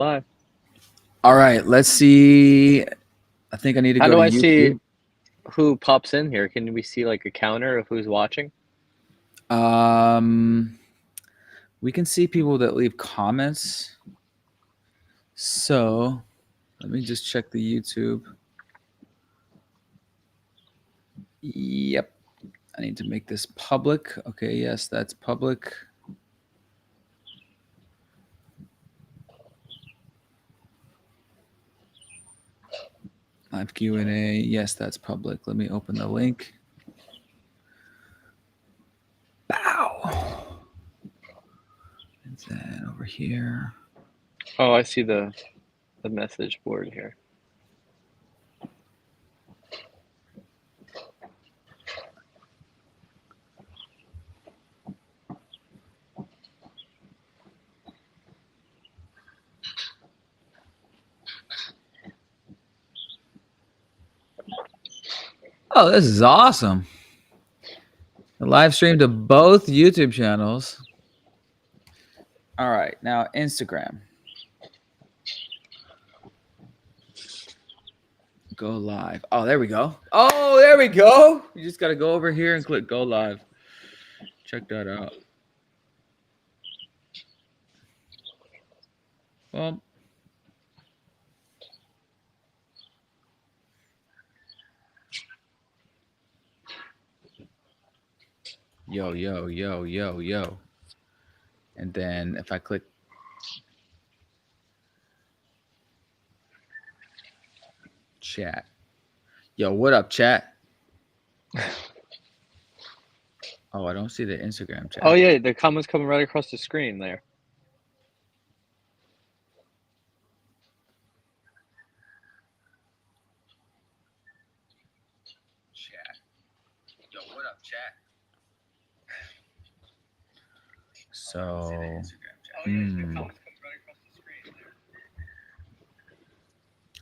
Live. All right, let's see. I think I need to How go do to I see YouTube. who pops in here? Can we see like a counter of who's watching? Um, we can see people that leave comments. So let me just check the YouTube. Yep. I need to make this public. Okay, yes, that's public. Live Q&A. Yes, that's public. Let me open the link. Bow. And then over here. Oh, I see the message board here. Oh, this is awesome. The live stream to both YouTube channels. All right, now Instagram. Go live. Oh, there we go. Oh, there we go. You just got to go over here and click go live. Check that out. Well, yo, yo, yo, yo, yo. And then if I click chat. Yo, what up, chat? Oh, I don't see the Instagram chat. Oh yeah, the comments coming right across the screen there. Chat. Yo, what up, chat? So,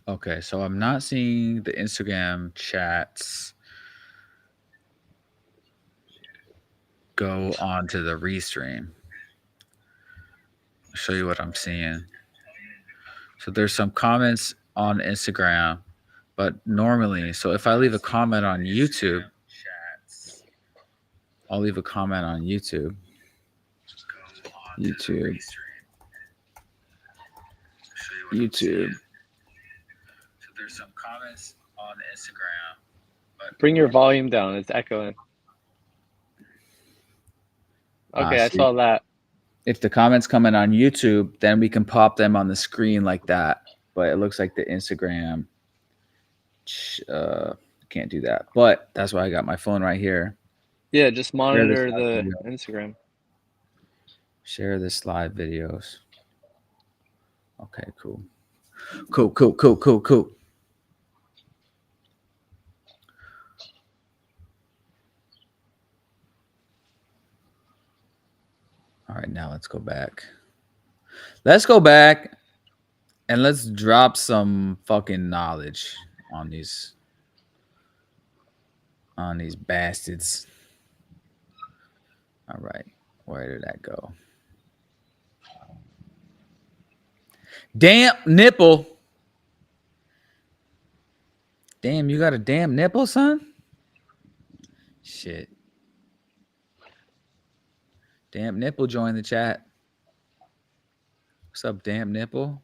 okay, so I'm not seeing the Instagram chats go onto the restream. I'll show you what I'm seeing. So there's some comments on Instagram, but normally, so if I leave a comment on YouTube, I'll leave a comment on YouTube. YouTube. So there's some comments on Instagram, but Bring your volume down. It's echoing. Okay, I see. saw that. If the comments come in on YouTube, then we can pop them on the screen like that. But it looks like the Instagram can't do that. But that's why I got my phone right here. Yeah, just monitor live the video. Instagram. Share this live videos. Okay, cool. Cool. All right, now let's go back. Let's go back and let's drop some fucking knowledge on these bastards. All right, where did that go? Damn nipple. Damn, you got a damn nipple, son? Shit. Damn nipple joined the chat. What's up, damn nipple?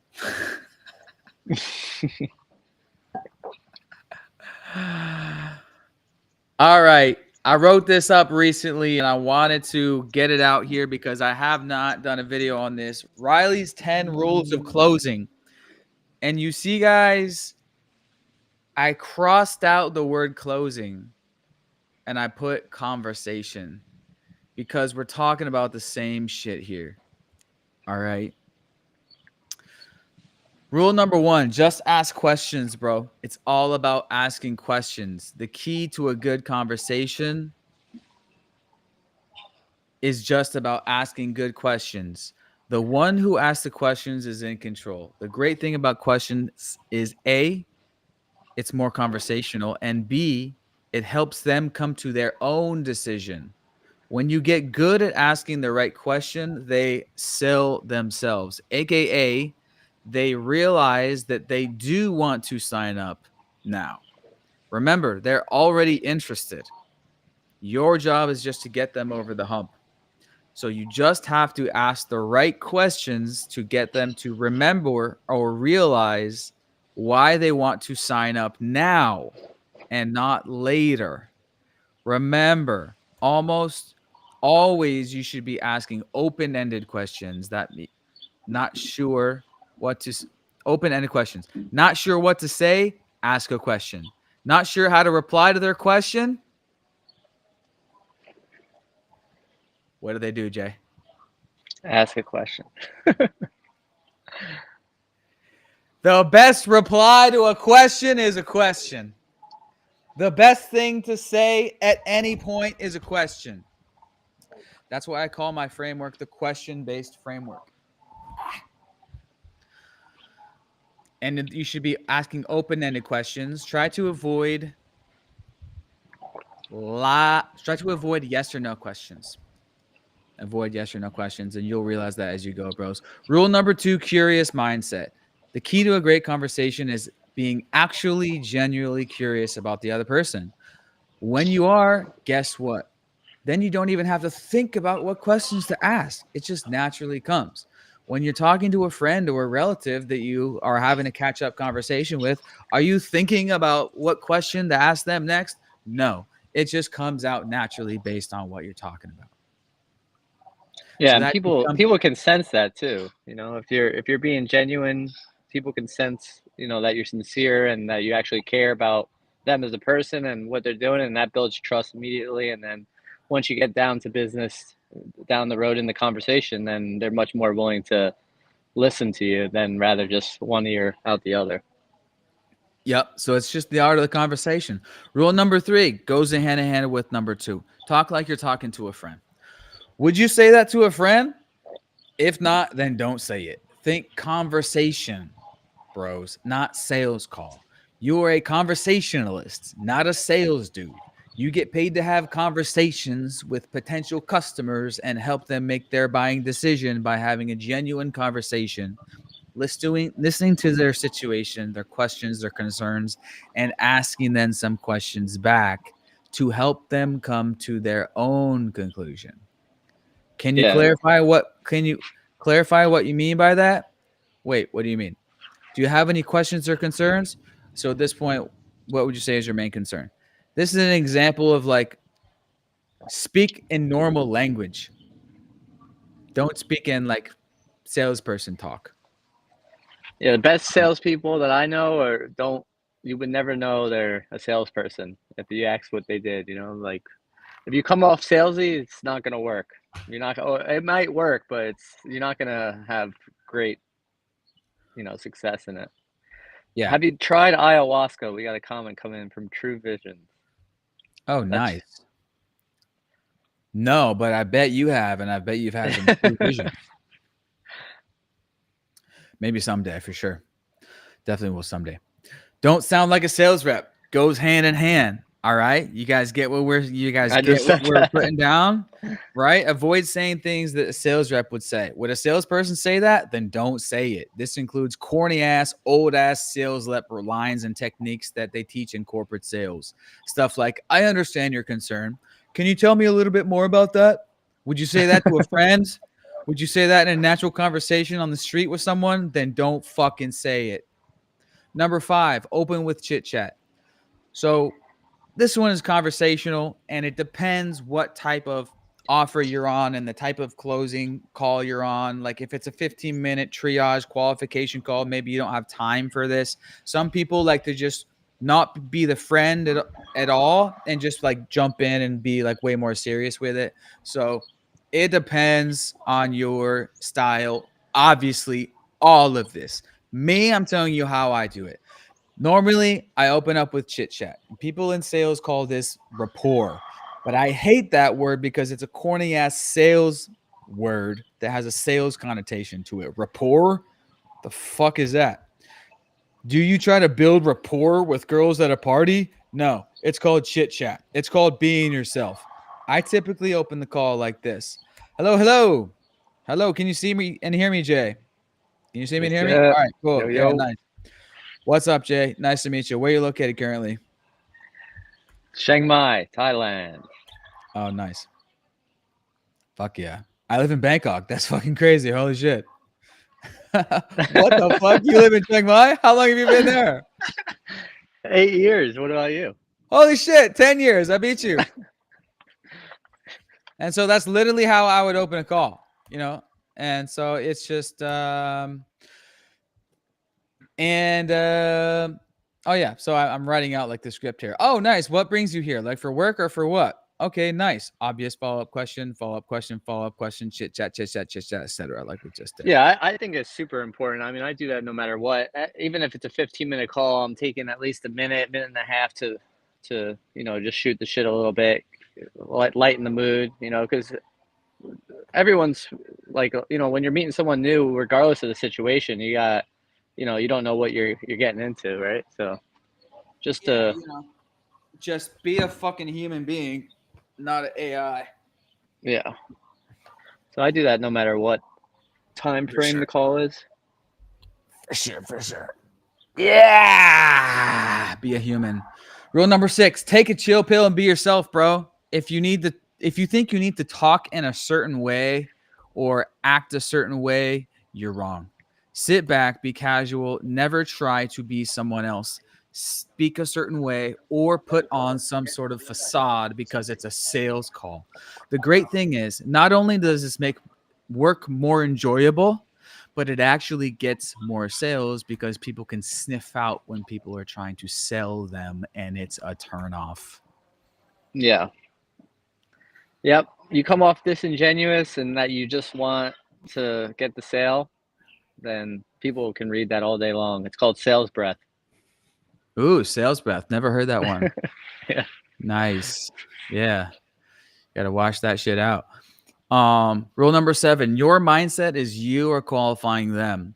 All right. I wrote this up recently and I wanted to get it out here because I have not done a video on this. Riley's 10 rules of closing. And you see, guys, I crossed out the word closing and I put conversation because we're talking about the same shit here. All right. Rule number 1, just ask questions, bro. It's all about asking questions. The key to a good conversation is just about asking good questions. The one who asks the questions is in control. The great thing about questions is A, it's more conversational, and B, it helps them come to their own decision. When you get good at asking the right question, they sell themselves, aka they realize that they do want to sign up now. Remember, they're already interested. Your job is just to get them over the hump. So you just have to ask the right questions to get them to remember or realize why they want to sign up now and not later. Remember, almost always you should be asking open-ended questions that not sure what to open-ended questions. Not sure what to say, ask a question. Not sure how to reply to their question. What do they do, Jay? Ask a question. The best reply to a question is a question. The best thing to say at any point is a question. That's why I call my framework the question-based framework. And you should be asking open-ended questions. Try to avoid yes or no questions. Avoid yes or no questions, and you'll realize that as you go, bros. Rule number 2, curious mindset. The key to a great conversation is being actually genuinely curious about the other person. When you are, guess what? Then you don't even have to think about what questions to ask. It just naturally comes. When you're talking to a friend or a relative that you are having a catch-up conversation with, are you thinking about what question to ask them next? No. It just comes out naturally based on what you're talking about. Yeah, So and that people can sense that too. You know, if you're being genuine, people can sense, you know, that you're sincere and that you actually care about them as a person and what they're doing, and that builds trust immediately. And then once you get down to business down the road in the conversation, then they're much more willing to listen to you than rather just one ear out the other. Yep. So it's just the art of the conversation. Rule number 3 goes hand in hand with number 2. Talk like you're talking to a friend. Would you say that to a friend? If not, then don't say it. Think conversation, bros, not sales call. You are a conversationalist, not a sales dude. You get paid to have conversations with potential customers and help them make their buying decision by having a genuine conversation, listening to their situation, their questions, their concerns, and asking them some questions back to help them come to their own conclusion. Can you clarify what you mean by that? Wait, what do you mean? Do you have any questions or concerns? So at this point, what would you say is your main concern? This is an example of like speak in normal language. Don't speak in like salesperson talk. Yeah, the best salespeople that I know you would never know they're a salesperson if you ask what they did, you know, like if you come off salesy, it's not gonna work. You're not it might work, but you're not gonna have great, you know, success in it. Yeah. Have you tried ayahuasca? We got a comment coming in from True Vision. Oh, nice. No, but I bet you have, and I bet you've had some True Vision. Maybe someday for sure. Definitely will someday. Don't sound like a sales rep. Goes hand in hand. All right. You guys get what we're putting down, right? Avoid saying things that a sales rep would say. Would a salesperson say that? Then don't say it. This includes corny ass, old ass sales rep lines and techniques that they teach in corporate sales. Stuff like, I understand your concern. Can you tell me a little bit more about that? Would you say that to a friend? Would you say that in a natural conversation on the street with someone? Then don't fucking say it. Number 5, open with chit chat. So this one is conversational, and it depends what type of offer you're on and the type of closing call you're on. Like if it's a 15-minute triage qualification call, maybe you don't have time for this. Some people like to just not be the friend at all and just like jump in and be like way more serious with it. So it depends on your style. Obviously, all of this. Me, I'm telling you how I do it. Normally, I open up with chit chat. People in sales call this rapport, but I hate that word because it's a corny ass sales word that has a sales connotation to it. Rapport? The fuck is that? Do you try to build rapport with girls at a party? No, it's called chit chat. It's called being yourself. I typically open the call like this. Hello, hello. Hello, can you see me and hear me, Jay? Can you see me and Yes, hear me? sir. All right, cool. Yo, Yeah, yo. nice. What's up, Jay? Nice to meet you. Where are you located currently? Chiang Mai, Thailand. Oh, nice. Fuck yeah. I live in Bangkok. That's fucking crazy. Holy shit. What the fuck? You live in Chiang Mai? How long have you been there? 8 years. What about you? Holy shit. 10 years. I beat you. And so that's literally how I would open a call, you know? And so it's just, oh yeah. So I'm writing out like the script here. Oh, nice. What brings you here? Like for work or for what? Okay, nice. Obvious follow-up question, chit chat, etc. Like we just did. Yeah, I think it's super important. I mean, I do that no matter what. Even if it's a 15-minute call, I'm taking at least a minute, minute and a half to just shoot the shit a little bit, lighten the mood. Because everyone's like, when you're meeting someone new, regardless of the situation, you don't know what you're getting into, right? So just Yeah, just be a fucking human being, not an AI. yeah. So I do that no matter what time frame the call is. For sure. Yeah. Be a human. Rule number 6, take a chill pill and be yourself, bro. If you think you need to talk in a certain way or act a certain way, you're wrong. Sit back, be casual, never try to be someone else. Speak a certain way or put on some sort of facade because it's a sales call. The great thing is, not only does this make work more enjoyable, but it actually gets more sales because people can sniff out when people are trying to sell them, and it's a turnoff. Yeah. Yep. You come off disingenuous and that you just want to get the sale, then people can read that all day long. It's called sales breath. Ooh, sales breath. Never heard that one. Yeah. Nice. Yeah. Got to wash that shit out. Rule number 7, your mindset is you are qualifying them.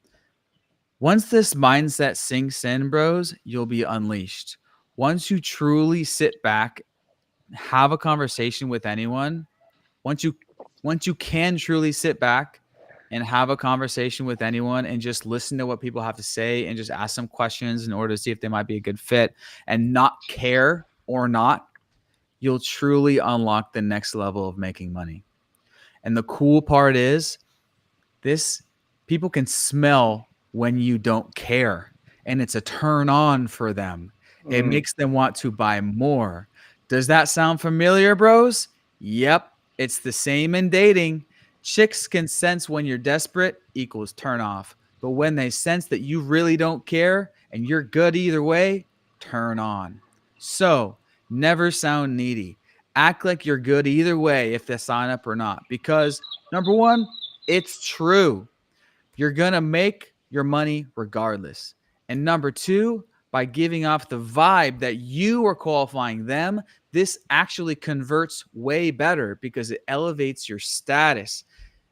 Once this mindset sinks in, bros, you'll be unleashed. Once you truly sit back, have a conversation with anyone, once you can truly sit back and have a conversation with anyone and just listen to what people have to say and just ask some questions in order to see if they might be a good fit and not care or not, you'll truly unlock the next level of making money. And the cool part is this, people can smell when you don't care, and it's a turn on for them. It makes them want to buy more. Does that sound familiar, bros? Yep. It's the same in dating. Chicks can sense when you're desperate equals turn off. But when they sense that you really don't care and you're good either way, turn on. So never sound needy. Act like you're good either way if they sign up or not. Because number 1, it's true. You're going to make your money regardless. And number 2, by giving off the vibe that you are qualifying them, this actually converts way better because it elevates your status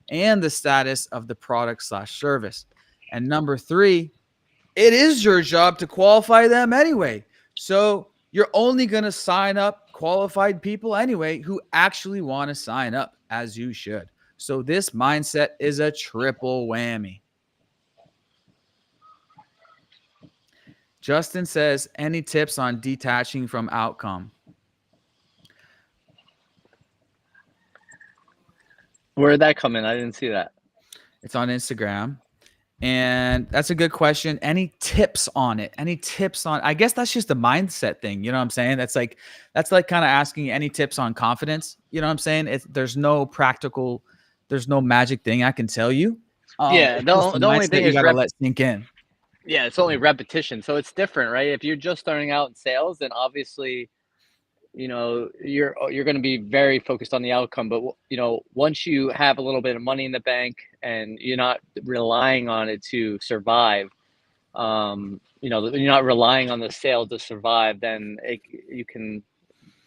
and the status of the product/service. And number 3, it is your job to qualify them anyway. So you're only going to sign up qualified people anyway who actually want to sign up, as you should. So this mindset is a triple whammy. Justin says, any tips on detaching from outcome? Where did that come in? I didn't see that. It's on Instagram. And that's a good question. Any tips on it? I guess that's just a mindset thing. You know what I'm saying? That's like kind of asking any tips on confidence. You know what I'm saying? There's no magic thing I can tell you. Yeah. The only thing you is gotta let sink in. Yeah, it's only repetition. So it's different, right? If you're just starting out in sales, then obviously, you're going to be very focused on the outcome. But once you have a little bit of money in the bank and you're not relying on it to survive, you're not relying on the sale to survive, then you can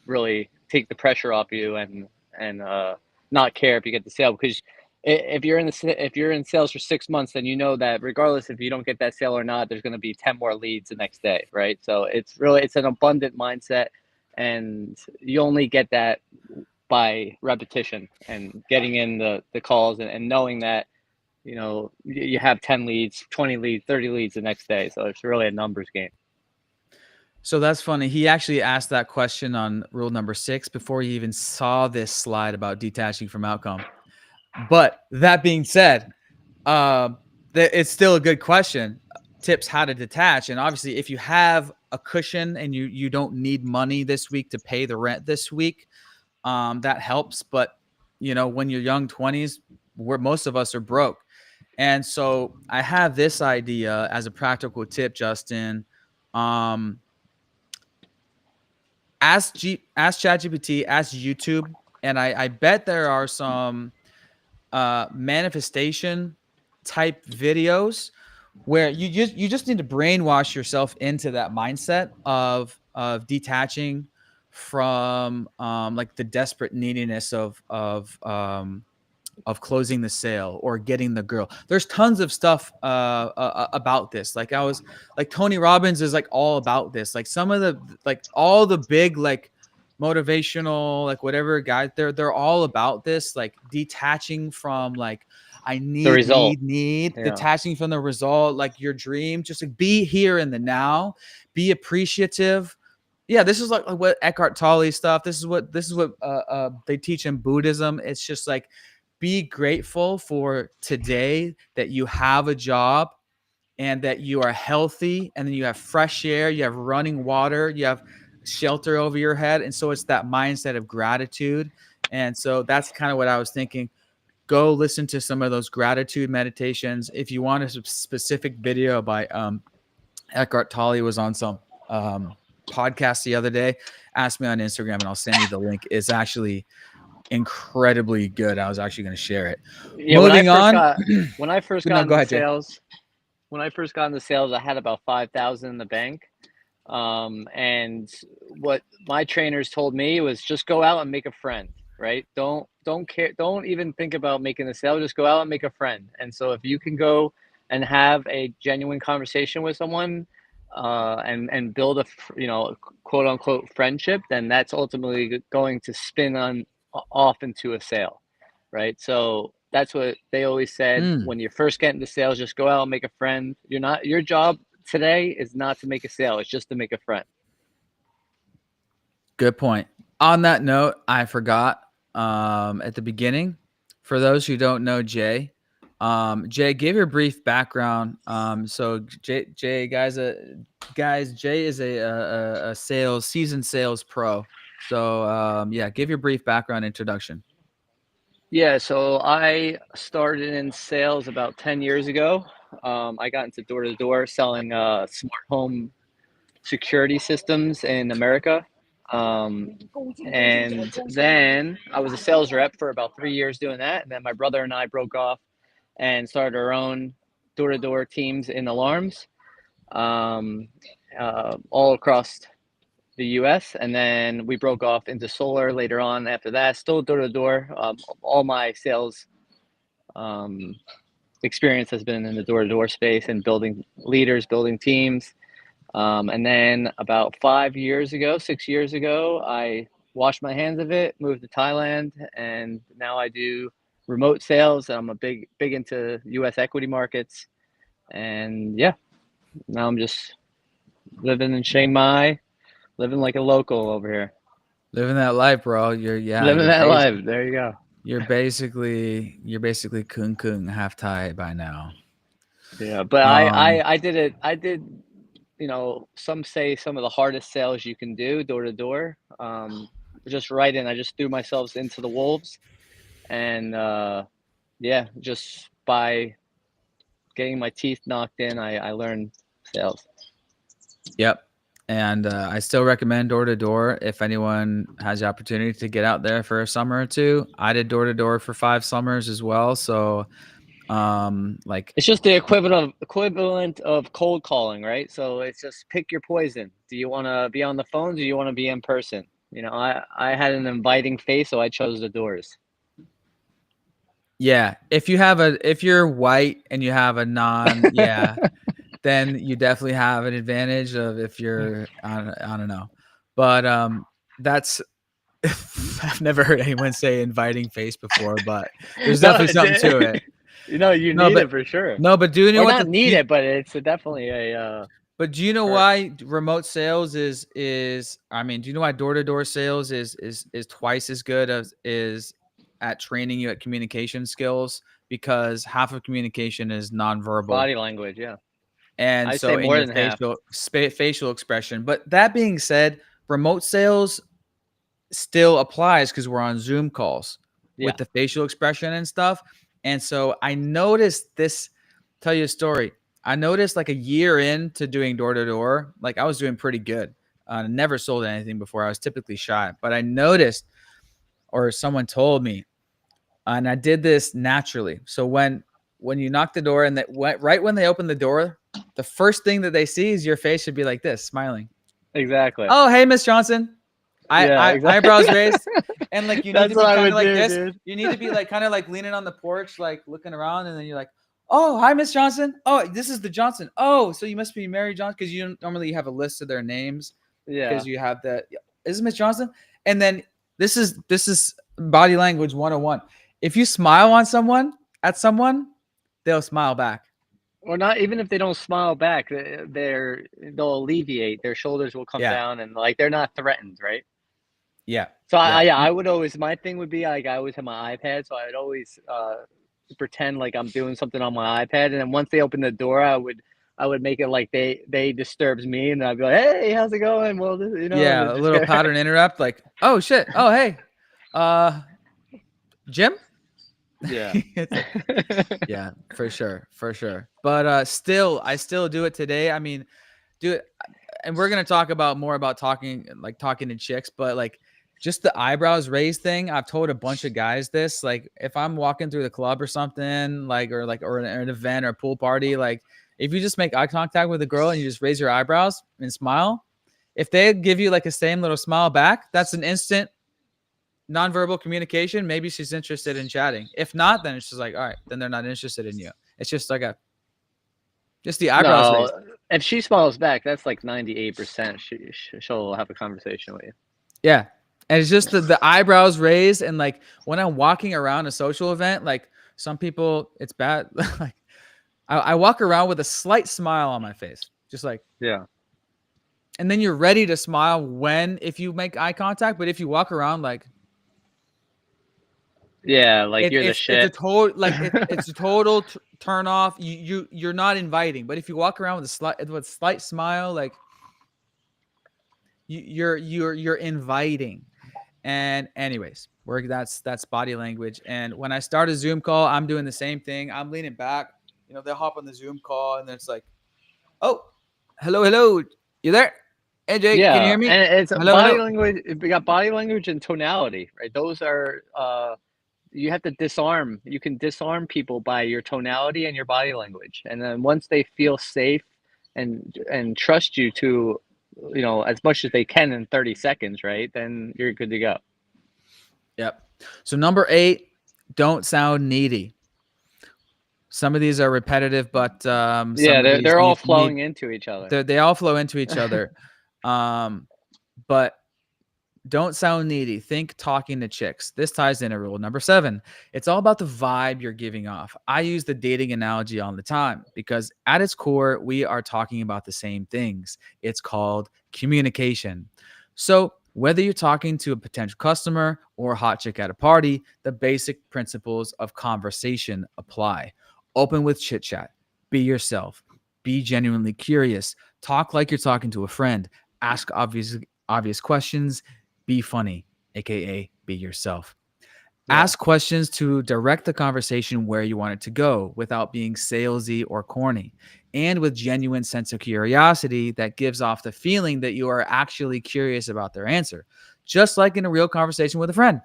really take the pressure off you and not care if you get the sale. Because if you're in sales for 6 months, then you know that regardless if you don't get that sale or not, there's going to be 10 more leads the next day, right? So it's an abundant mindset, and you only get that by repetition and getting in the calls and knowing that you have 10 leads, 20 leads, 30 leads the next day. So it's really a numbers game. So that's funny. He actually asked that question on rule number 6 before he even saw this slide about detaching from outcome. But that being said, it's still a good question. Tips how to detach. And obviously, if you have a cushion and you don't need money this week to pay the rent this week, that helps. But when you're young 20s, where most of us are broke. And so I have this idea as a practical tip, Justin. Ask ChatGPT, ask YouTube, and I bet there are some manifestation type videos where you just need to brainwash yourself into that mindset of detaching from like the desperate neediness of closing the sale or getting the girl. There's tons of stuff about this. Like Tony Robbins is like all about this. Like some of the all the big motivational whatever guys, they're all about this, like detaching from I need Yeah. detaching from the result, like your dream. Just be here in the now, be appreciative. Yeah, this is like what Eckhart Tolle stuff. This is what they teach in Buddhism. It's just like, be grateful for today that you have a job and that you are healthy, and then you have fresh air, you have running water, you have shelter over your head. And so it's that mindset of gratitude. And so that's kind of what I was thinking. Go listen to some of those gratitude meditations. If you want a specific video by Eckhart Tolle, was on some podcast the other day. Ask me on Instagram and I'll send you the link. It's actually incredibly good. I was actually going to share it. Yeah, Moving on. When I first got into sales, I had about 5,000 in the bank. And what my trainers told me was just go out and make a friend, right? Don't care. Don't even think about making the sale. Just go out and make a friend. And so if you can go and have a genuine conversation with someone, and build a, quote unquote friendship, then that's ultimately going to spin off into a sale, right? So that's what they always said. When you first get into sales, just go out and make a friend. Your job today is not to make a sale. It's just to make a friend. Good point. On that note, I forgot at the beginning, for those who don't know Jay, give your brief background. So Jay, guys, Jay is a seasoned sales pro. So give your brief background introduction. Yeah, so I started in sales about 10 years ago. I got into door-to-door selling smart home security systems in America. And then I was a sales rep for about 3 years doing that. And then my brother and I broke off and started our own door-to-door teams in alarms, all across the US. And then we broke off into solar later on after that, still door-to-door. All my sales experience has been in the door-to-door space and building leaders, building teams. And then about 6 years ago, I washed my hands of it, moved to Thailand, and now I do remote sales. I'm a big into US equity markets. And yeah, now I'm just living in Chiang Mai, living like a local over here. Living that life, bro. Living that life. There you go. You're basically kung half Thai by now. Yeah, but I did it. I did, some say some of the hardest sales you can do door to door. Just right in. I just threw myself into the wolves, and just by getting my teeth knocked in, I learned sales. Yep. And I still recommend door to door if anyone has the opportunity to get out there for a summer or two. I did door to door for 5 summers as well. So it's just the equivalent of cold calling, right? So it's just pick your poison. Do you want to be on the phone? Do you want to be in person? I had an inviting face, so I chose the doors. Yeah. If you're white and you have a then you definitely have an advantage of if you're, I don't know, but that's, I've never heard anyone say inviting face before, but there's definitely something to it. You No, need but it for sure. no, but do you know Or what not need it, but it's definitely a but do you know perk. why remote sales is I mean, do you know why door-to-door sales is twice as good as is at training you at communication skills? Because half of communication is nonverbal. Body language, yeah. And I say so in more your than half. facial expression. But that being said, remote sales still applies because we're on Zoom calls with Yeah. the facial expression and stuff. And so I noticed this. Tell you a story. I noticed like a year into doing door to door, like I was doing pretty good. I never sold anything before. I was typically shy, but I noticed, or someone told me, and I did this naturally. So when you knock the door and that right when they open the door, the first thing that they see is your face should be like this, smiling. Exactly. Oh, hey, Miss Johnson. Yeah, I exactly. eyebrows raised, and like you need That's to what be I kind of would like do, this. dude. You need to be like kind of like leaning on the porch, like looking around, and then you're like, "Oh, hi, Miss Johnson. Oh, this is the Johnson. Oh, so you must be Mary Johnson because you don't normally have a list of their names Yeah. because you have the is it Miss Johnson?" And then this is body language 101. If you smile on someone at someone, they'll smile back. Or not even if they don't smile back, they'll alleviate. Their shoulders will come Yeah, down and like they're not threatened, right? yeah, So yeah, yeah, I would always my thing would be like I always have my iPad, so I would always pretend like I'm doing something on my iPad, and then once they open the door, I would make it like they disturbs me, and I'd be like, hey, how's it going? Well, yeah. A just little go. pattern interrupt, like, oh shit, oh hey, uh, Jim. Yeah. It's like, yeah, for sure, for sure. But still, I still do it today. I mean, do it, and we're gonna talk about more about talking to chicks, but like just the eyebrows raised thing. I've told a bunch of guys this. Like, if I'm walking through the club or something, or an event or a pool party, like if you just make eye contact with a girl and you just raise your eyebrows and smile, if they give you like a same little smile back, that's an instant nonverbal communication. Maybe she's interested in chatting. If not, then it's just like, all right, then they're not interested in you. It's just like just the eyebrows No, raised. if she smiles back, that's like 98%. She'll have a conversation with you. Yeah. And it's just the eyebrows raised. And like when I'm walking around a social event, like some people, it's bad. Like I walk around with a slight smile on my face, just like, Yeah. and then you're ready to smile if you make eye contact. But if you walk around like, Yeah, like you're the it's a shit. total it's a total turn off. You're not inviting. But if you walk around with a slight smile, like you're inviting. And anyways, that's body language. And when I start a Zoom call, I'm doing the same thing. I'm leaning back. They'll hop on the Zoom call, and then it's like, oh, hello, you there? Hey Jake, can you Yeah, hear me? and it's body Hello. language. We got body language and tonality, right? Those are you have to disarm. You can disarm people by your tonality and your body language, and then once they feel safe and trust you to, as much as they can in 30 seconds, right? Then you're good to go. Yep. So number 8, don't sound needy. Some of these are repetitive, but some Yeah, of they're these they're all need flowing into each other. they all flow into each other. But don't sound needy. Think talking to chicks. This ties into rule number 7. It's all about the vibe you're giving off. I use the dating analogy all the time because at its core, we are talking about the same things. It's called communication. So whether you're talking to a potential customer or a hot chick at a party, the basic principles of conversation apply. Open with chit chat. Be yourself. Be genuinely curious. Talk like you're talking to a friend. Ask obvious questions. Be funny, aka be yourself. Yeah. Ask questions to direct the conversation where you want it to go without being salesy or corny, and with genuine sense of curiosity that gives off the feeling that you are actually curious about their answer, just like in a real conversation with a friend.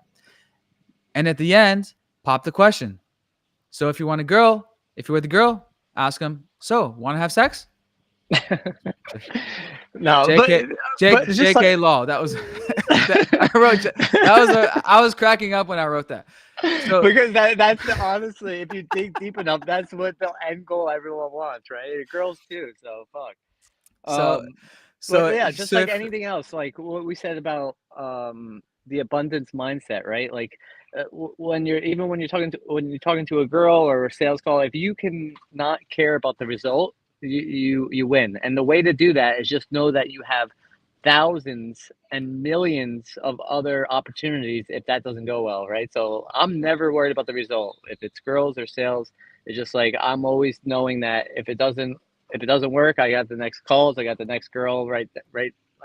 And at the end, pop the question. So if you're with a girl, ask them, so want to have sex? No, just like JK Law. That was I was cracking up when I wrote that. So because that's honestly, if you dig deep enough, that's what the end goal everyone wants, right? Girls too. So fuck. so But so yeah, just so like if anything else, like what we said about the abundance mindset, right? Like when you're talking to a girl or a sales call, if you can not care about the result, you win. And the way to do that is just know that you have thousands and millions of other opportunities if that doesn't go well, right? So I'm never worried about the result. If it's girls or sales, it's just like I'm always knowing that if it doesn't work, I got the next calls, I got the next girl right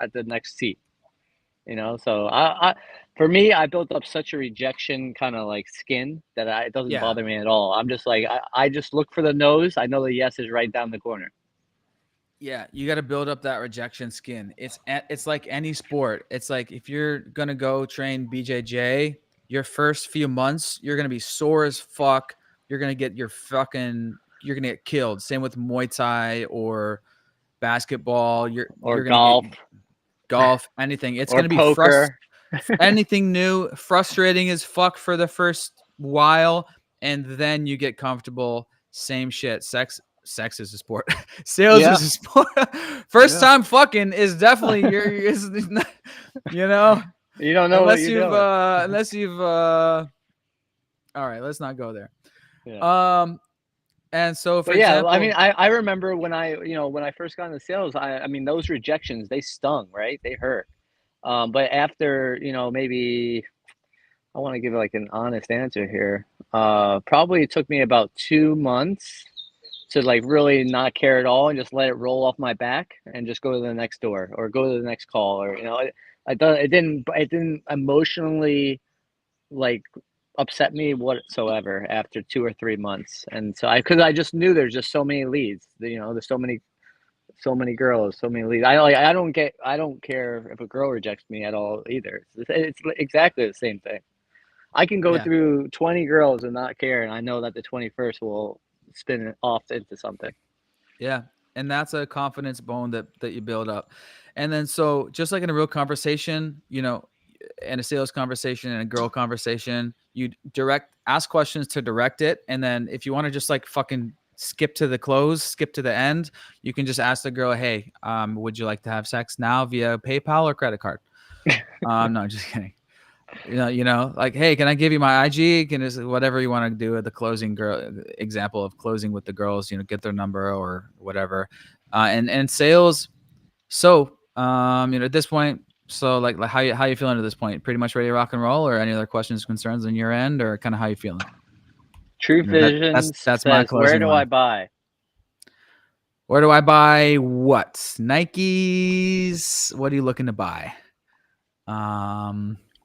at the next seat. So for me, I built up such a rejection kind of like skin that it doesn't Yeah. bother me at all. I'm just like I just look for the no's. I know the yes is right down the corner. Yeah, you got to build up that rejection skin. It's like any sport. It's like if you're gonna go train BJJ, your first few months you're gonna be sore as fuck. You're gonna get you're gonna get killed. Same with Muay Thai or basketball. Or You're gonna get golf golf, anything. It's or gonna be poker. anything new, frustrating as fuck for the first while, and then you get comfortable. Same shit. Sex is a sport. Sales Yeah. is a sport. First Yeah. time fucking is definitely you know, You don't know what you're doing. unless you've all right, let's not go there. Yeah. And so for But yeah, I example, mean, I remember when I first got into sales, I mean, those rejections, they stung, right? They hurt. But after, maybe I want to give like an honest answer here. Probably it took me about 2 months to like really not care at all and just let it roll off my back and just go to the next door or go to the next call or it didn't emotionally like upset me whatsoever after 2 or 3 months. And so because I just knew there's just so many leads. There's so many girls, so many leads. I don't care if a girl rejects me at all either. It's exactly the same thing. I can go yeah. through 20 girls and not care, and I know that the 21st will spin it off into something. Yeah. And that's a confidence bone that you build up. And then so just like in a real conversation, in a sales conversation and a girl conversation, you ask questions to direct it. And then if you want to just like fucking skip to the close, skip to the end, you can just ask the girl, hey, would you like to have sex now via PayPal or credit card? No, just kidding. Like, hey, can I give you my IG? Can this whatever you want to do at the closing girl example of closing with the girls, get their number or whatever. And sales. So, at this point, so like how you feeling at this point? Pretty much ready to rock and roll, or any other questions, concerns on your end, or kind of how you feeling? True Vision That's my says, "Where closing do line. I buy?" Where do I buy what? Nikes. What are you looking to buy?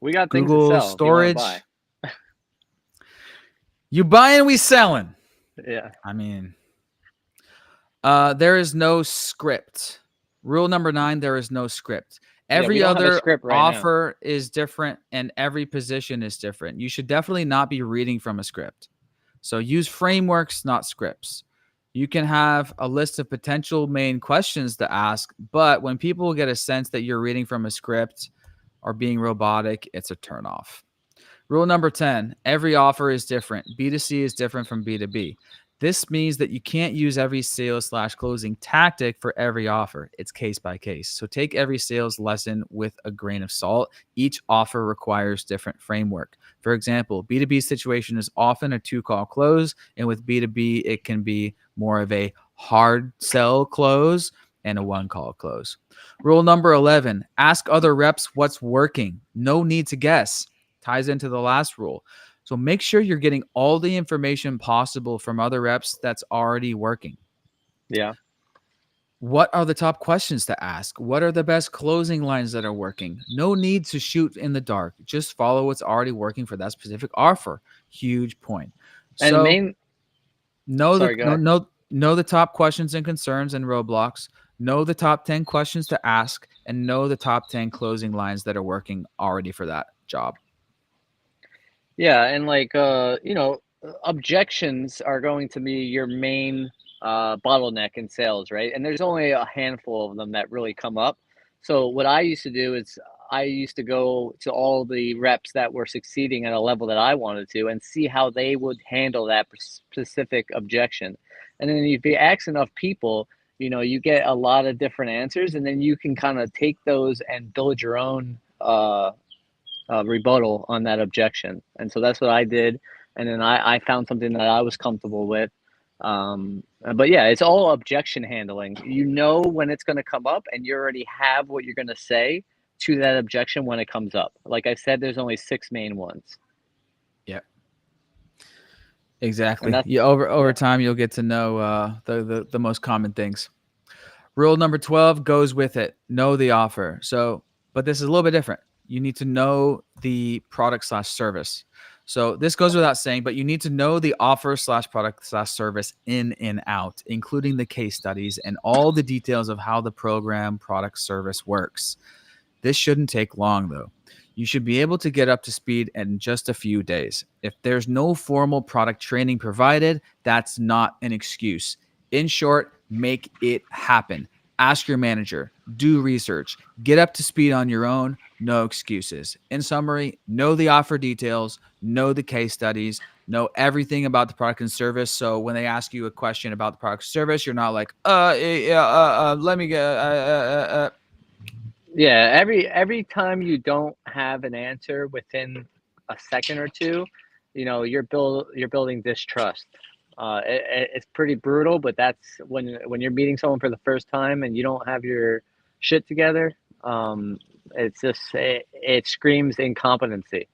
We got things to Google sell. If you want to storage. buy. You buying, we selling. Yeah. I mean, there is no script. Rule number 9, there is no script. Every we don't have a other script right offer is different and every position is different. You should definitely not be reading from a script. So use frameworks, not scripts. You can have a list of potential main questions to ask, but when people get a sense that you're reading from a script or being robotic, it's a turnoff. Rule number 10, every offer is different. B2C is different from B2B. This means that you can't use every sales/closing tactic for every offer. It's case by case. So take every sales lesson with a grain of salt. Each offer requires different framework. For example, B2B situation is often a 2-call close, and with B2B, it can be more of a hard sell close and a 1-call close. Rule number 11, ask other reps what's working. No need to guess. Ties into the last rule. So make sure you're getting all the information possible from other reps that's already working. Yeah. What are the top questions to ask? What are the best closing lines that are working? No need to shoot in the dark. Just follow what's already working for that specific offer. Huge point. And So know sorry, go ahead. know the top questions and concerns and roadblocks. Know the top 10 questions to ask, and know the top 10 closing lines that are working already for that job. Yeah, and objections are going to be your main bottleneck in sales, right? And there's only a handful of them that really come up. So what I used to do is I used to go to all the reps that were succeeding at a level that I wanted to and see how they would handle that specific objection. And then if you ask enough people, you get a lot of different answers, and then you can kind of take those and build your own rebuttal on that objection. And so that's what I did. And then I found something that I was comfortable with. But yeah, it's all objection handling. You know when it's going to come up, and you already have what you're going to say to that objection when it comes up. Like I said, there's only 6 main ones. Yeah. Exactly. And that's, You over time you'll get to know the most common things. Rule number 12 goes with it. Know the offer. So, but this is a little bit different. You need to know the product / service. So this goes without saying, but you need to know the offer / product / service in and out, including the case studies and all the details of how the program, product, service works. This shouldn't take long though. You should be able to get up to speed in just a few days. If there's no formal product training provided, that's not an excuse. In short, make it happen. Ask your manager, do research, get up to speed on your own, no excuses. In summary, know the offer details, know the case studies, know everything about the product and service. So when they ask you a question about the product service, you're not like, let me get, yeah, every time you don't have an answer within a second or two, you're building distrust. It's pretty brutal, but that's when you're meeting someone for the first time and you don't have your shit together. It's just it screams incompetency.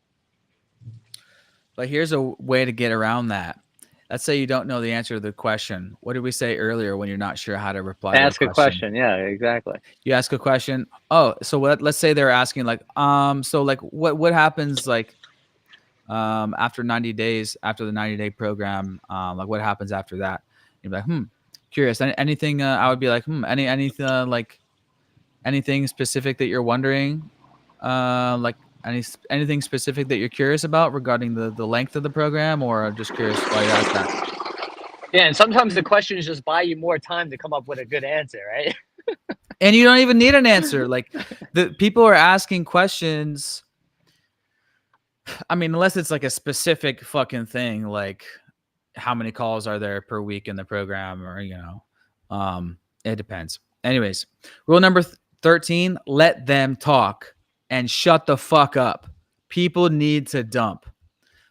But here's a way to get around that. Let's say you don't know the answer to the question. What did we say earlier when you're not sure how to reply to Ask a a question. Yeah, exactly. You ask a question. Oh, so let's say they're asking like, so like what happens like after 90 days, after the 90-day program, like what happens after that? You'd be like, curious. Anything I would be like, anything like anything specific that you're wondering? Like anything specific that you're curious about regarding the length of the program, or just curious why you asked that? Yeah, and sometimes the questions just buy you more time to come up with a good answer, right? And you don't even need an answer. Like the people are asking questions. I mean, unless it's like a specific fucking thing, like how many calls are there per week in the program, or it depends. Anyways, rule number 13: let them talk and shut the fuck up. People need to dump.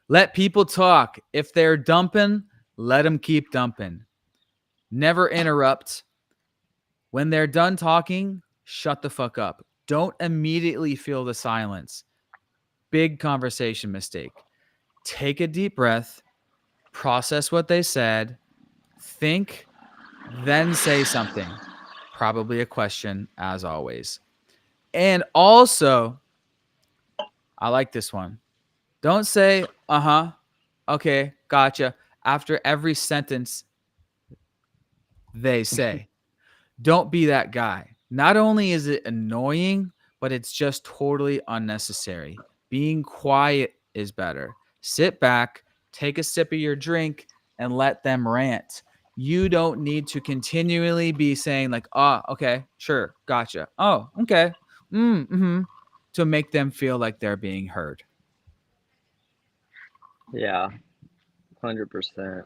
Let people talk. If they're dumping, let them keep dumping. Never interrupt. When they're done talking, shut the fuck up. Don't immediately fill the silence. Big conversation mistake. Take a deep breath, process what they said, think, then say something. Probably a question, as always. And also, I like this one. Don't say, okay, gotcha, after every sentence they say. Don't be that guy. Not only is it annoying, but it's just totally unnecessary. Being quiet is better. Sit back, take a sip of your drink, and let them rant. You don't need to continually be saying like, oh, okay, sure, gotcha. Oh, okay. To make them feel like they're being heard. Yeah, 100%.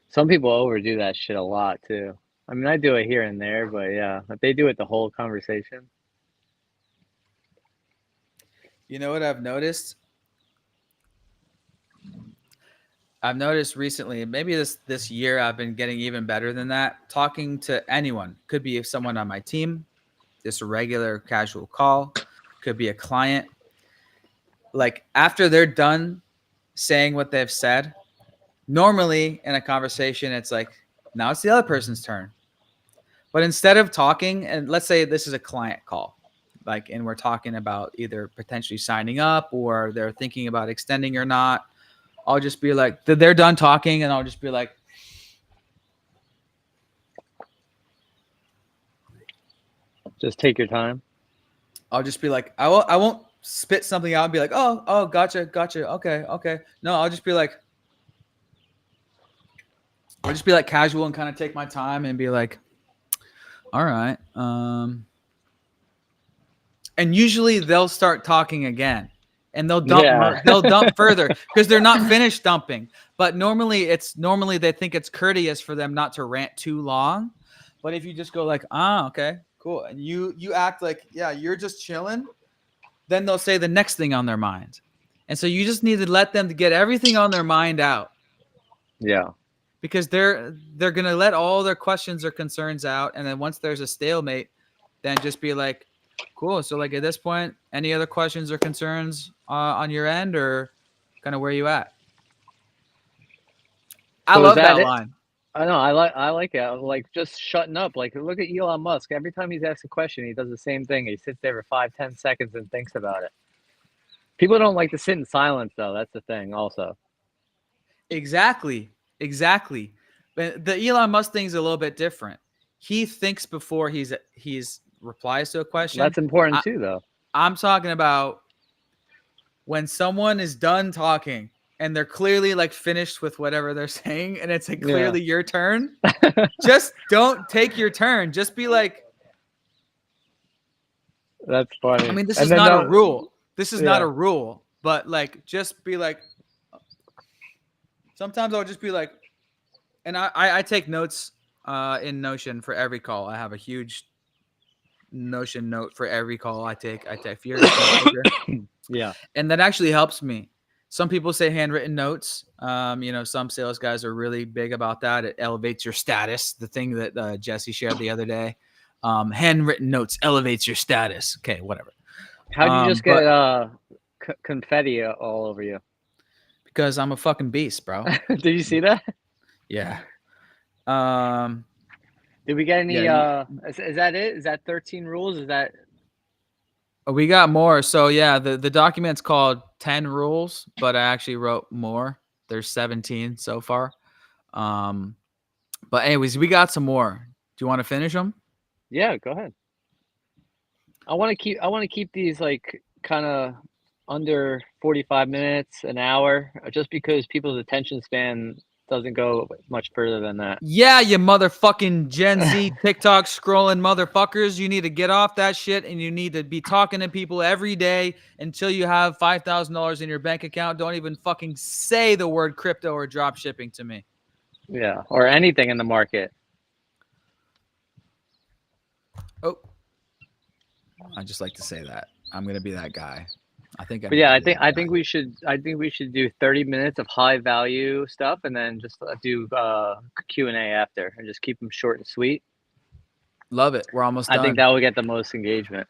Some people overdo that shit a lot too. I mean, I do it here and there, but yeah, if they do it the whole conversation. You know what I've noticed? I've noticed recently, maybe this year, I've been getting even better than that. Talking to anyone, could be someone on my team, just a regular casual call, could be a client. Like after they're done saying what they've said, normally in a conversation, it's like, now it's the other person's turn. But instead of talking, and let's say this is a client call, like, and we're talking about either potentially signing up or they're thinking about extending or not, I'll just be like, they're done talking, and I'll just be like, just take your time. I'll just be like, I won't spit something out and be like, oh, gotcha, okay. No, I'll just be like casual and kind of take my time and be like, all right. And usually they'll start talking again. And they'll dump. Yeah. They'll dump further because they're not finished dumping. But normally they think it's courteous for them not to rant too long. But if you just go like, okay, cool, and you act like, yeah, you're just chilling, then they'll say the next thing on their mind. And so you just need to let them get everything on their mind out, Yeah. because they're going to let all their questions or concerns out, and then once there's a stalemate, then just be like, cool, so like at this point, any other questions or concerns on your end, or kind of where you at? I So is love that that it? line. I know. I like it. Like just shutting up. Like look at Elon Musk. Every time he's asked a question, he does the same thing. He sits there for 5, 10 seconds and thinks about it. People don't like to sit in silence, though. That's the thing, also. Exactly. But the Elon Musk thing is a little bit different. He thinks before he's replies to a question. That's important too, though. I'm talking about when someone is done talking and they're clearly like finished with whatever they're saying, and it's like Yeah. clearly your turn. Just don't take your turn. Just be like, That's funny. I mean, this And is then not a they'll- rule. This is not Yeah. a rule, but like, just be like, sometimes I'll just be like, and I take notes in Notion for every call. I have a huge Notion note for every call I take. If you're a manager, Yeah. and that actually helps me. Some people say handwritten notes. Some sales guys are really big about that. It elevates your status. The thing that Jesse shared the other day, handwritten notes elevates your status. Okay, whatever. How'd you just But get confetti all over you? because I'm a fucking beast, bro. Did you see that? Yeah. Did we get any? Yeah, Is that it? Is that 13 rules? Is that? We got more. So yeah, the document's called 10 Rules, but I actually wrote more. There's 17 so far. But anyways, we got some more. Do you want to finish them? Yeah, go ahead. I want to keep these like kind of under 45 minutes, an hour, just because people's attention span doesn't go much further than that. Yeah, you motherfucking Gen Z TikTok scrolling motherfuckers. You need to get off that shit, and you need to be talking to people every day until you have $5,000 in your bank account. Don't even fucking say the word crypto or drop shipping to me. Yeah, or anything in the market. Oh, I just like to say that. I'm gonna be that guy. I think. But yeah, I think we should do 30 minutes of high value stuff, and then just do Q&A after, and just keep them short and sweet. Love it. We're almost done. I think that will get the most engagement.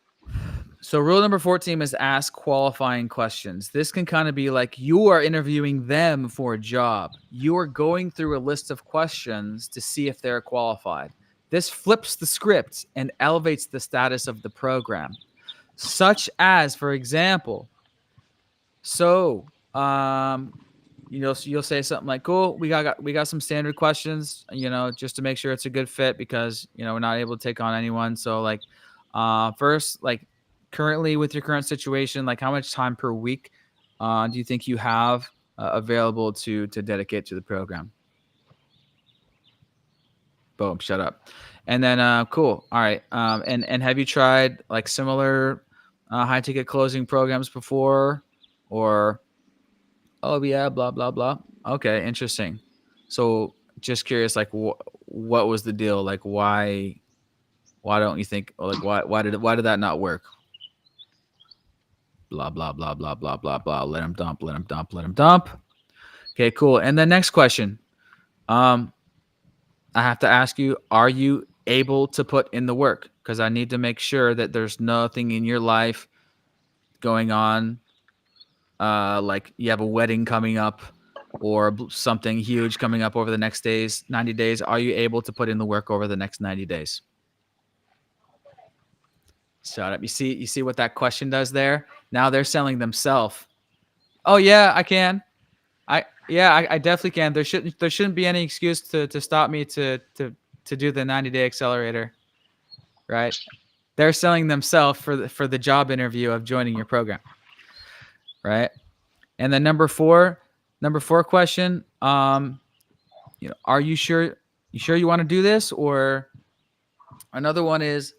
So rule number 14 is ask qualifying questions. This can kind of be like you are interviewing them for a job. You are going through a list of questions to see if they're qualified. This flips the script and elevates the status of the program. Such as, for example, you'll say something like, cool, we got some standard questions, just to make sure it's a good fit, because, we're not able to take on anyone. So like, first, like currently with your current situation, like how much time per week do you think you have available to dedicate to the program? Boom, shut up. And then, cool. All right. And have you tried like similar high ticket closing programs before? Or, oh yeah, blah, blah, blah. Okay, interesting. So just curious, like what was the deal? Like why don't you think, or like why did that not work? Blah, blah, blah, blah, blah, blah, blah. Let him dump. Okay, cool. And the next question. I have to ask you, are you able to put in the work? Because I need to make sure that there's nothing in your life going on. Like you have a wedding coming up or something huge coming up over the next 90 days. Are you able to put in the work over the next 90 days? Shut up. You see what that question does there? Now they're selling themselves. Oh yeah, I can. I definitely can. There shouldn't be any excuse to stop me to do the 90-day accelerator. Right? They're selling themselves for the job interview of joining your program. Right? And then number four question, are you sure you want to do this? Or another one is,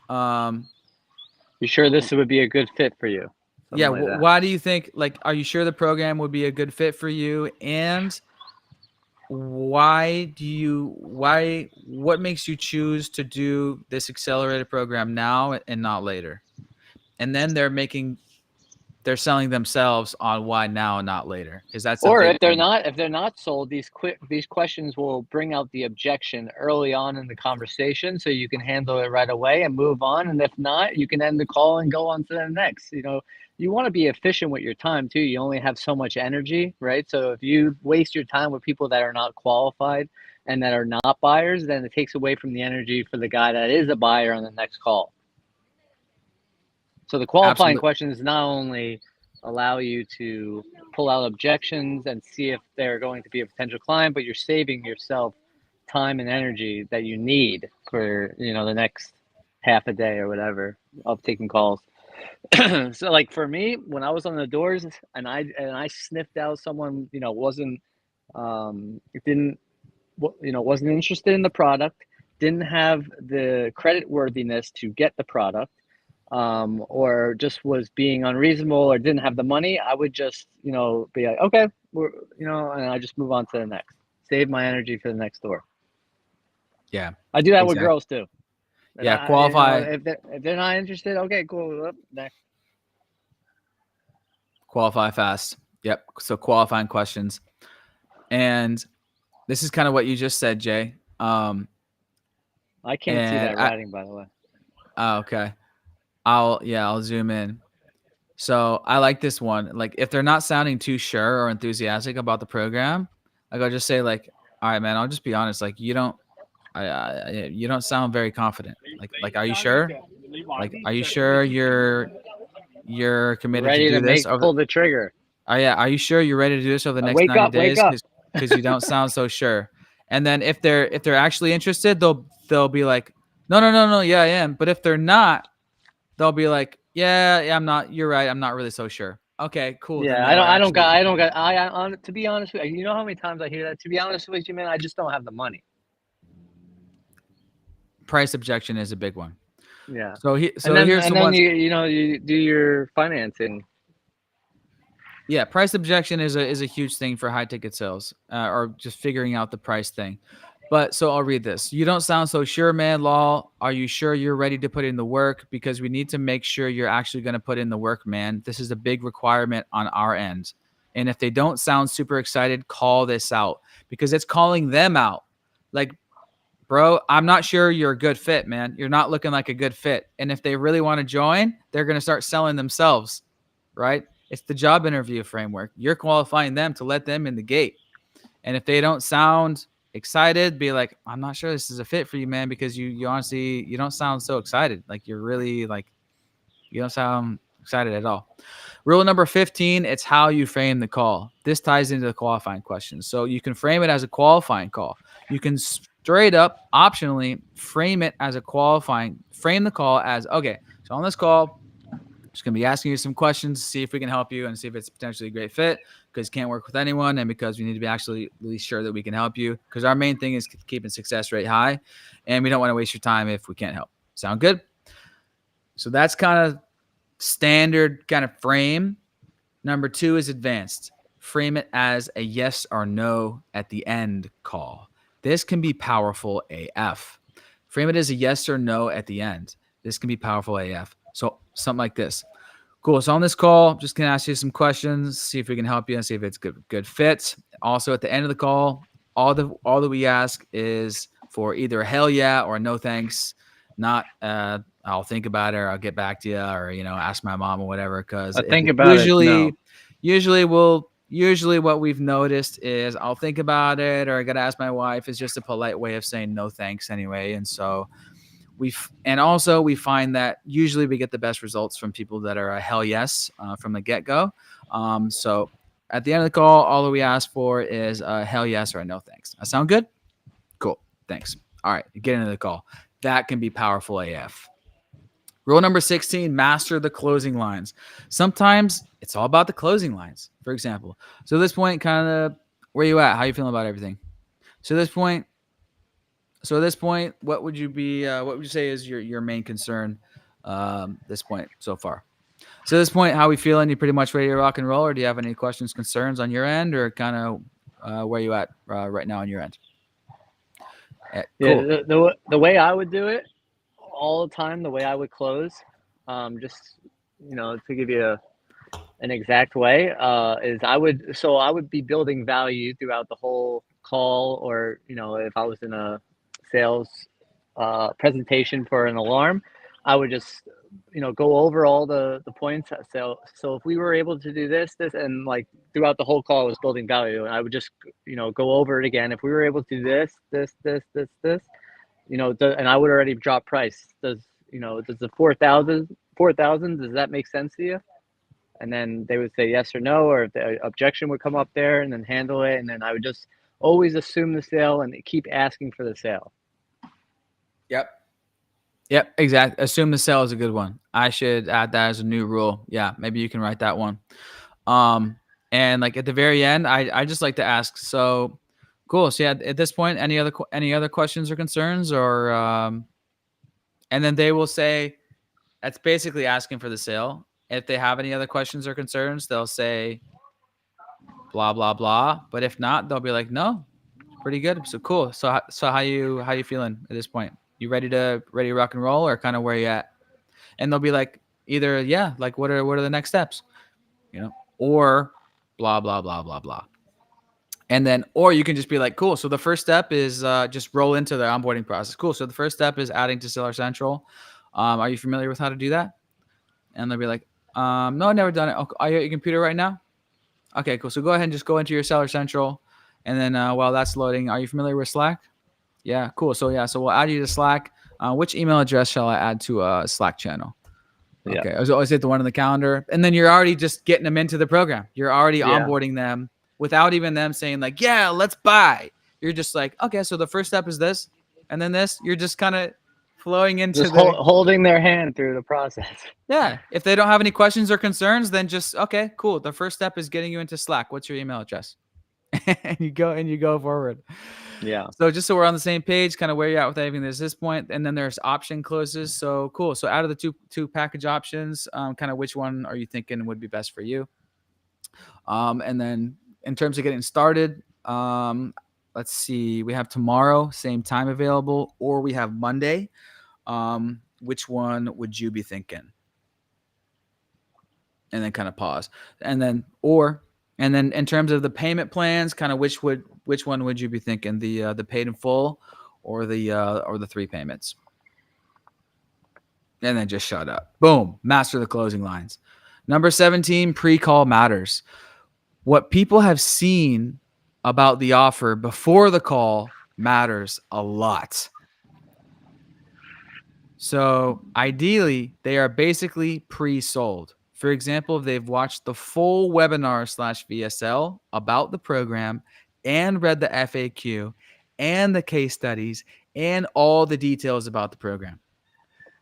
you sure this would be a good fit for you? Something like why do you think, like, are you sure the program would be a good fit for you? And what makes you choose to do this accelerated program now and not later? And then they're making they're selling themselves on why now and not later, because that's a Or big thing. if they're not sold, these questions will bring out the objection early on in the conversation, so you can handle it right away and move on. And if not, you can end the call and go on to the next. You know, you want to be efficient with your time too. You only have so much energy, right? So if you waste your time with people that are not qualified and that are not buyers, then it takes away from the energy for the guy that is a buyer on the next call. So the qualifying questions not only allow you to pull out objections and see if they're going to be a potential client, but you're saving yourself time and energy that you need for, you know, the next half a day or whatever of taking calls. So like for me, when I was on the doors and I sniffed out someone, you know, wasn't didn't you know, wasn't interested in the product, didn't have the credit worthiness to get the product, or just was being unreasonable or didn't have the money, I would just, you know, be like, okay, we're, you know, and I just move on to the next, save my energy for the next door. Yeah, I do that with girls too. And yeah, qualify. You know, if they're not interested, okay, cool. Next. Qualify fast. Yep. So qualifying questions, and this is kind of what you just said, Jay. I can't see that writing, by the way. Oh, okay. I'll zoom in. So I like this one. Like if they're not sounding too sure or enthusiastic about the program, like I'll just say like, all right, man, I'll just be honest. Like you don't sound very confident. Like, are you sure? Like, are you sure you're committed ready to do this? Pull the trigger. Oh yeah. Are you sure you're ready to do this over the next 90 days? Because you don't sound so sure. And then if they're actually interested, they'll be like, no, yeah, I am. But if they're not, they'll be like, yeah, I'm not. You're right. I'm not really so sure. Okay, cool. Yeah, to be honest with you, you know how many times I hear that? To be honest with you, man, I just don't have the money. Price objection is a big one. Yeah. So here's you do your financing. Yeah, price objection is a huge thing for high ticket sales, or just figuring out the price thing. But so I'll read this. You don't sound so sure, man. Lol. Are you sure you're ready to put in the work? Because we need to make sure you're actually going to put in the work, man. This is a big requirement on our end. And if they don't sound super excited, call this out, because it's calling them out. Like, bro, I'm not sure you're a good fit, man. You're not looking like a good fit. And if they really want to join, they're going to start selling themselves, right? It's the job interview framework. You're qualifying them to let them in the gate. And if they don't sound excited, be like, I'm not sure this is a fit for you, man, because you honestly, you don't sound so excited. Like you're really like, you don't sound excited at all. Rule number 15, it's how you frame the call. This ties into the qualifying questions. So you can frame it as a qualifying call. You can straight up, optionally, frame it as a frame the call as, okay, so on this call, just going to be asking you some questions, see if we can help you and see if it's potentially a great fit, because can't work with anyone and because we need to be actually really sure that we can help you, because our main thing is keeping success rate high and we don't want to waste your time if we can't help. Sound good? So that's kind of standard kind of frame. Number 2 is advanced. Frame it as a yes or no at the end call. This can be powerful AF. Frame it as a yes or no at the end. This can be powerful AF. So something like this. Cool. So on this call, just going to ask you some questions, see if we can help you and see if it's good fit. Also at the end of the call, all that we ask is for either a hell yeah or a no thanks, not I'll think about it or I'll get back to you or, you know, ask my mom or whatever. Cause usually what we've noticed is I'll think about it or I got to ask my wife is just a polite way of saying no thanks anyway. And so we find that usually we get the best results from people that are a hell yes from the get-go. So at the end of the call, all that we ask for is a hell yes or a no thanks. That sound good? Cool. Thanks. All right. Get into the call. That can be powerful AF. Rule number 16, master the closing lines. Sometimes it's all about the closing lines, for example. So at this point, kind of where you at? How you feeling about everything? So at this point, what would you say is your main concern this point so far? So at this point, how we feeling? You pretty much ready to rock and roll, or do you have any questions, concerns on your end, or kind of where you at right now on your end? Cool. Yeah, the way I would do it all the time, the way I would close, just, you know, to give you an exact way, is I would be building value throughout the whole call, or if I was in a sales presentation for an alarm, I would just go over all the points. So if we were able to do this, and like throughout the whole call, I was building value, and I would just go over it again. If we were able to do this, and I would already drop price. Does the 4,000, does that make sense to you? And then they would say yes or no, or if the objection would come up there, and then handle it. And then I would just always assume the sale and keep asking for the sale. Yep, exactly. Assume the sale is a good one. I should add that as a new rule. Yeah, maybe you can write that one. And like at the very end, I just like to ask. So cool. So yeah, at this point, any other questions or concerns, or and then they will say that's basically asking for the sale. If they have any other questions or concerns, they'll say blah blah blah. But if not, they'll be like, no, pretty good. So cool. So how you feeling at this point? You ready to rock and roll, or kind of where you at? And they'll be like, either yeah, like what are the next steps, or blah blah blah blah blah. And then, or you can just be like, cool. So the first step is just roll into the onboarding process. Cool. So the first step is adding to Seller Central. Are you familiar with how to do that? And they'll be like, no, I've never done it. Okay, are you at your computer right now? Okay, cool. So go ahead and just go into your Seller Central. And then while that's loading, are you familiar with Slack? Yeah, cool. So yeah, so we'll add you to Slack. Which email address shall I add to a Slack channel? Okay, Yeah. I always hit the one on the calendar. And then you're already just getting them into the program. You're already Yeah. onboarding them without even them saying like, yeah, let's buy. You're just like, okay, so the first step is this, and then this. You're just kind of flowing into Just holding their hand through the process. Yeah. If they don't have any questions or concerns, then just, okay, cool. The first step is getting you into Slack. What's your email address? and you go forward. Yeah. So just so we're on the same page, kind of where you're at with everything at this point. And then there's option closes. So cool. So out of the two package options, kind of which one are you thinking would be best for you? And then in terms of getting started, let's see, we have tomorrow, same time available, or we have Monday. Which one would you be thinking? And then kind of pause. And then in terms of the payment plans, kind of which one would you be thinking? The paid in full or the 3 payments? And then just shut up. Boom. Master the closing lines. Number 17, pre-call matters. What people have seen about the offer before the call matters a lot. So ideally, they are basically pre-sold. For example, if they've watched the full webinar / VSL about the program and read the FAQ and the case studies and all the details about the program.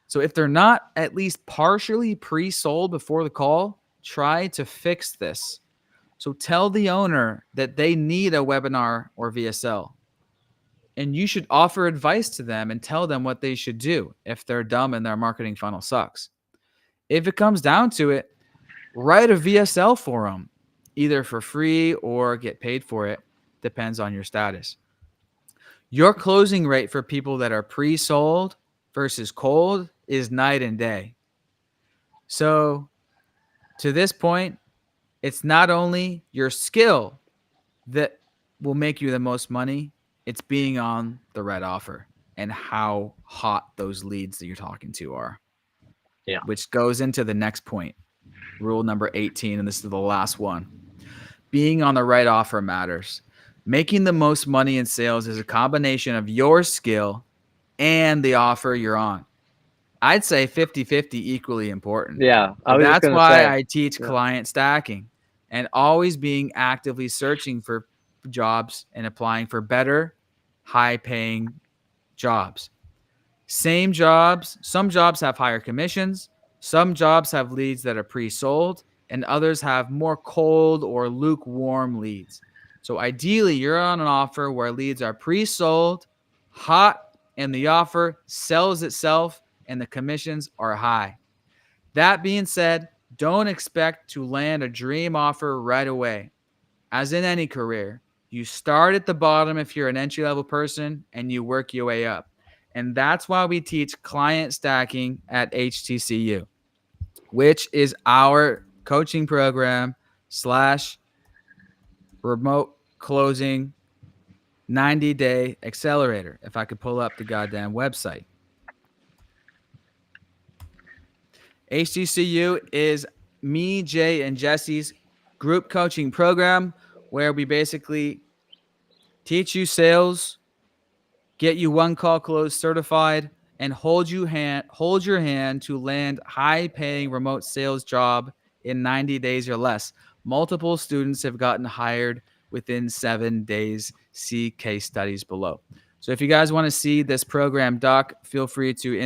So if they're not at least partially pre-sold before the call, try to fix this. So tell the owner that they need a webinar or VSL. And you should offer advice to them and tell them what they should do if they're dumb and their marketing funnel sucks. If it comes down to it, write a VSL for them, either for free or get paid for it. Depends on your status. Your closing rate for people that are pre-sold versus cold is night and day. So to this point, it's not only your skill that will make you the most money, it's being on the right offer and how hot those leads that you're talking to are. Yeah. Which goes into the next point, rule number 18, and this is the last one. Being on the right offer matters. Making the most money in sales is a combination of your skill and the offer you're on. I'd say 50-50 equally important. Yeah. That's why I teach client stacking and always being actively searching for jobs and applying for better, high-paying jobs. Same jobs. Some jobs have higher commissions. Some jobs have leads that are pre-sold, and others have more cold or lukewarm leads. So ideally, you're on an offer where leads are pre-sold, hot, and the offer sells itself, and the commissions are high. That being said, don't expect to land a dream offer right away. As in any career, you start at the bottom if you're an entry-level person, and you work your way up. And that's why we teach client stacking at HTCU, which is our coaching program / remote closing 90-day accelerator. If I could pull up the goddamn website. HGCU is me, Jay, and Jesse's group coaching program where we basically teach you sales, get you one call close certified, and hold your hand to land high-paying remote sales job in 90 days or less. Multiple students have gotten hired within 7 days. See case studies below. So if you guys want to see this program doc, feel free to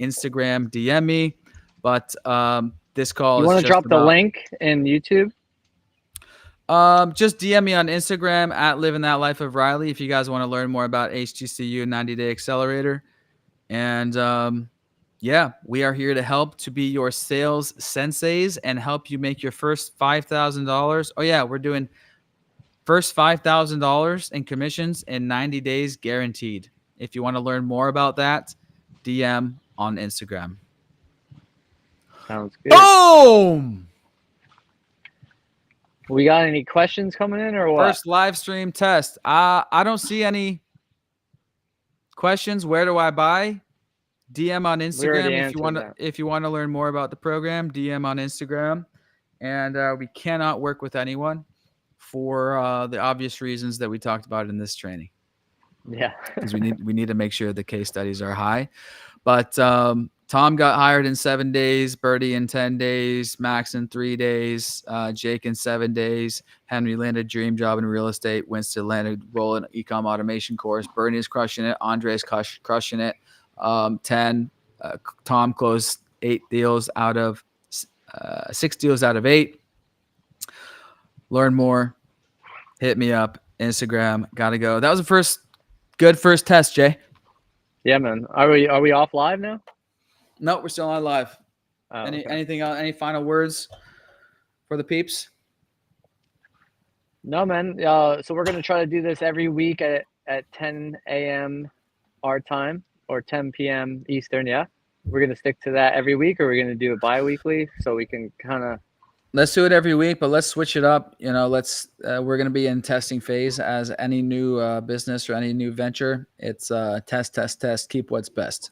Instagram DM me. But this call You is want to just drop the about, link in YouTube? just DM me on Instagram at Living That Life of Riley if you guys want to learn more about HGCU 90-Day Accelerator. And yeah, we are here to help to be your sales senseis and help you make your first $5,000. Oh yeah, we're doing first $5,000 in commissions in 90 days guaranteed. If you want to learn more about that, DM on Instagram. Sounds good. Boom! We got any questions coming in or what? First live stream test. I don't see any questions. Where do I buy? DM on Instagram if you want to learn more about the program. DM on Instagram, and we cannot work with anyone for the obvious reasons that we talked about in this training. Yeah, because we need to make sure the case studies are high. But Tom got hired in 7 days, Birdie in 10 days, Max in 3 days, Jake in 7 days, Henry landed dream job in real estate, Winston landed role in ecom automation course, Bernie is crushing it, Andre's crushing it. 10. Tom closed 6 deals out of 8. Learn more. Hit me up. Instagram. Gotta go. That was the good first test, Jay. Yeah, man. Are we off live now? No, we're still on live. Oh, Anything else? Any final words for the peeps? No, man. So we're gonna try to do this every week at 10 a.m. our time or 10 p.m. Eastern. Yeah, we're gonna stick to that every week, or we're gonna do it bi-weekly so we can kind of. Let's do it every week, but let's switch it up. You know, we're going to be in testing phase as any new business or any new venture. It's test, keep what's best.